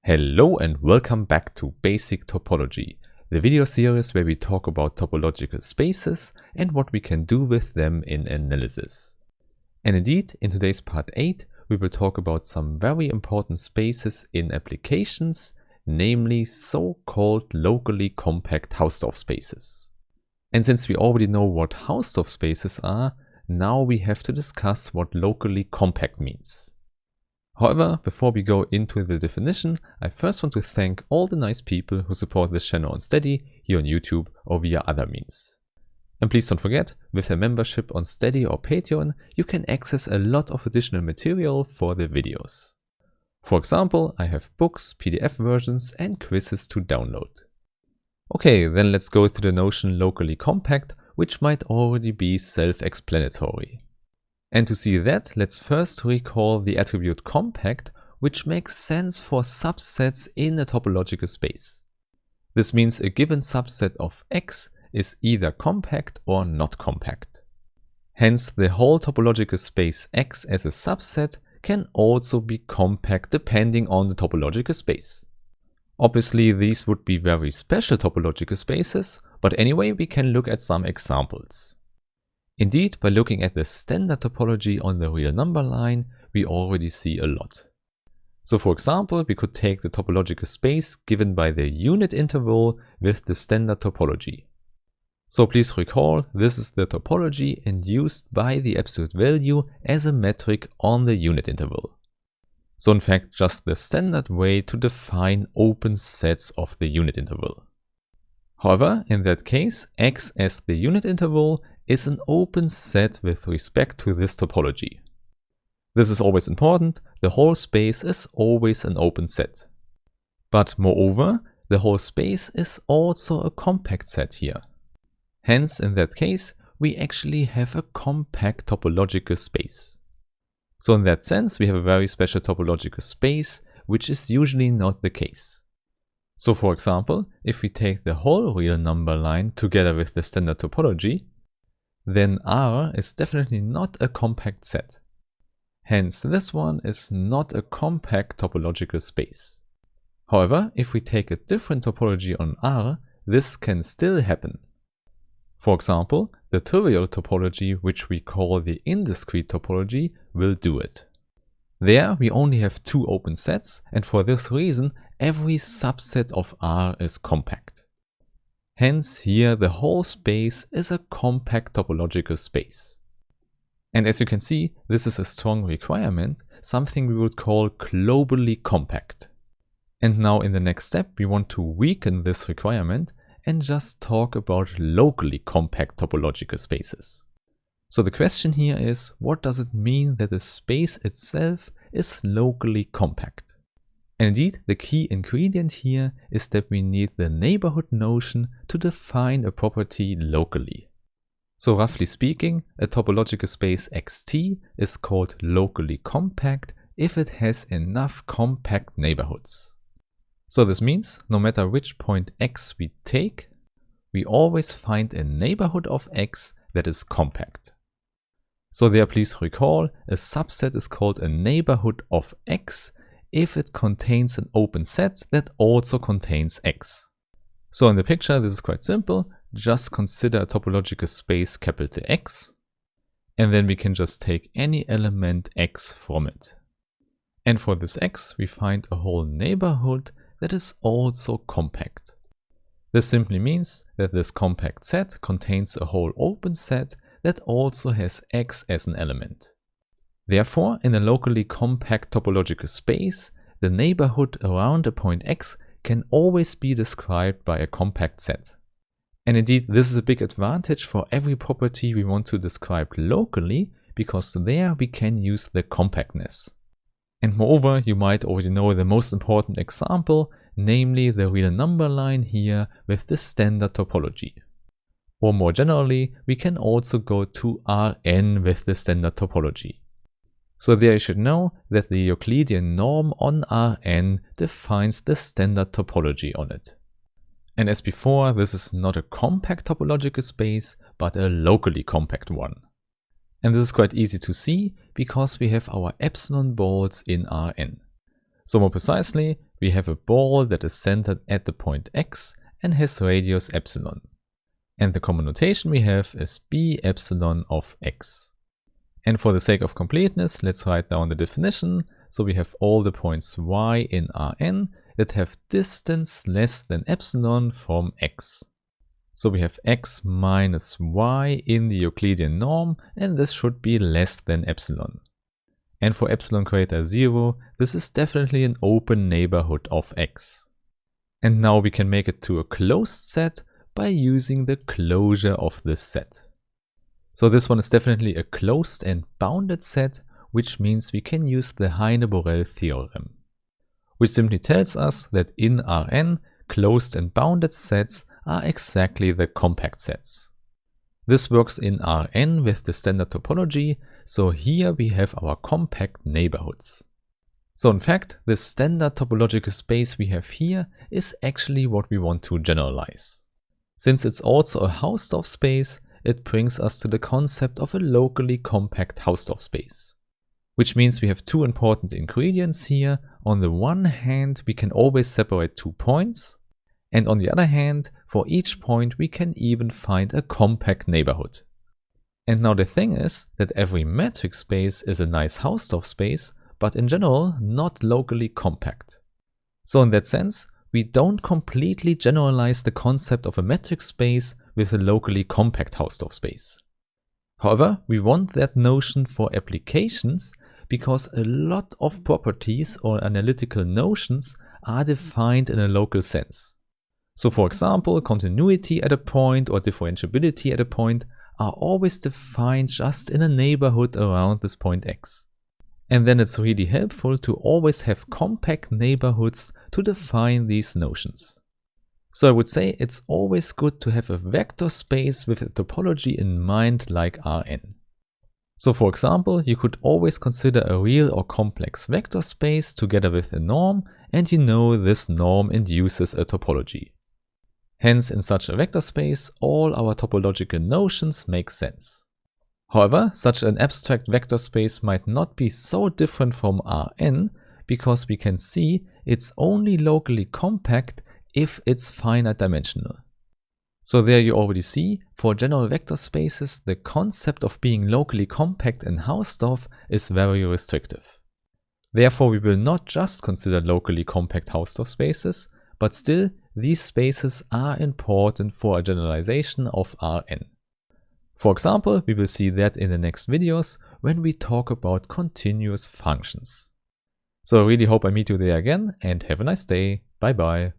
Hello and welcome back to Basic Topology, the video series where we talk about topological spaces and what we can do with them in analysis. And indeed, in today's part 8, we will talk about some very important spaces in applications, namely so-called locally compact Hausdorff spaces. And since we already know what Hausdorff spaces are, now we have to discuss what locally compact means. However, before we go into the definition, I first want to thank all the nice people who support this channel on Steady, here on YouTube or via other means. And please don't forget, with a membership on Steady or Patreon, you can access a lot of additional material for the videos. For example, I have books, PDF versions and quizzes to download. Okay, then let's go to the notion locally compact, which might already be self-explanatory. And to see that, let's first recall the attribute compact, which makes sense for subsets in a topological space. This means a given subset of X is either compact or not compact. Hence, the whole topological space X as a subset can also be compact depending on the topological space. Obviously, these would be very special topological spaces, but anyway, we can look at some examples. Indeed, by looking at the standard topology on the real number line, we already see a lot. So for example, we could take the topological space given by the unit interval with the standard topology. So please recall, this is the topology induced by the absolute value as a metric on the unit interval. So in fact, just the standard way to define open sets of the unit interval. However, in that case, X as the unit interval is an open set with respect to this topology. This is always important, the whole space is always an open set. But moreover, the whole space is also a compact set here. Hence, in that case, we actually have a compact topological space. So in that sense, we have a very special topological space, which is usually not the case. So for example, if we take the whole real number line together with the standard topology, then R is definitely not a compact set. Hence, this one is not a compact topological space. However, if we take a different topology on R, this can still happen. For example, the trivial topology, which we call the indiscrete topology, will do it. There we only have two open sets, and for this reason every subset of R is compact. Hence here the whole space is a compact topological space. And as you can see, this is a strong requirement, something we would call globally compact. And now in the next step we want to weaken this requirement and just talk about locally compact topological spaces. So the question here is, what does it mean that the space itself is locally compact? And indeed, the key ingredient here is that we need the neighborhood notion to define a property locally. So roughly speaking, a topological space Xt is called locally compact if it has enough compact neighborhoods. So this means no matter which point X we take, we always find a neighborhood of X that is compact. So there please recall, a subset is called a neighborhood of X if it contains an open set that also contains X. So in the picture this is quite simple, just consider a topological space capital X, and then we can just take any element X from it. And for this X we find a whole neighborhood that is also compact. This simply means that this compact set contains a whole open set that also has X as an element. Therefore, in a locally compact topological space, the neighborhood around a point X can always be described by a compact set. And indeed, this is a big advantage for every property we want to describe locally, because there we can use the compactness. And moreover, you might already know the most important example, namely the real number line here with the standard topology. Or more generally, we can also go to Rn with the standard topology. So there you should know that the Euclidean norm on Rn defines the standard topology on it. And as before, this is not a compact topological space, but a locally compact one. And this is quite easy to see because we have our epsilon balls in Rn. So more precisely, we have a ball that is centered at the point x and has radius epsilon. And the common notation we have is b epsilon of x. And for the sake of completeness, let's write down the definition. So we have all the points y in Rn that have distance less than epsilon from x. So we have x minus y in the Euclidean norm, and this should be less than epsilon. And for epsilon greater 0, this is definitely an open neighborhood of x. And now we can make it to a closed set by using the closure of this set. So this one is definitely a closed and bounded set, which means we can use the Heine-Borel theorem, which simply tells us that in Rn, closed and bounded sets are exactly the compact sets. This works in Rn with the standard topology, so here we have our compact neighborhoods. So in fact, the standard topological space we have here is actually what we want to generalize. Since it's also a Hausdorff space, it brings us to the concept of a locally compact Hausdorff space. Which means we have two important ingredients here. On the one hand, we can always separate 2 points. And on the other hand, for each point we can even find a compact neighborhood. And now the thing is that every metric space is a nice Hausdorff space, but in general not locally compact. So in that sense, we don't completely generalize the concept of a metric space with a locally compact Hausdorff space. However, we want that notion for applications because a lot of properties or analytical notions are defined in a local sense. So for example, continuity at a point or differentiability at a point are always defined just in a neighborhood around this point x. And then it's really helpful to always have compact neighborhoods to define these notions. So I would say it's always good to have a vector space with a topology in mind like Rn. So for example, you could always consider a real or complex vector space together with a norm, and you know this norm induces a topology. Hence, in such a vector space, all our topological notions make sense. However, such an abstract vector space might not be so different from Rn because we can see it's only locally compact if it's finite dimensional. So there you already see, for general vector spaces, the concept of being locally compact in Hausdorff is very restrictive. Therefore, we will not just consider locally compact Hausdorff spaces, but still, these spaces are important for a generalization of Rn. For example, we will see that in the next videos when we talk about continuous functions. So I really hope I meet you there again and have a nice day. Bye bye.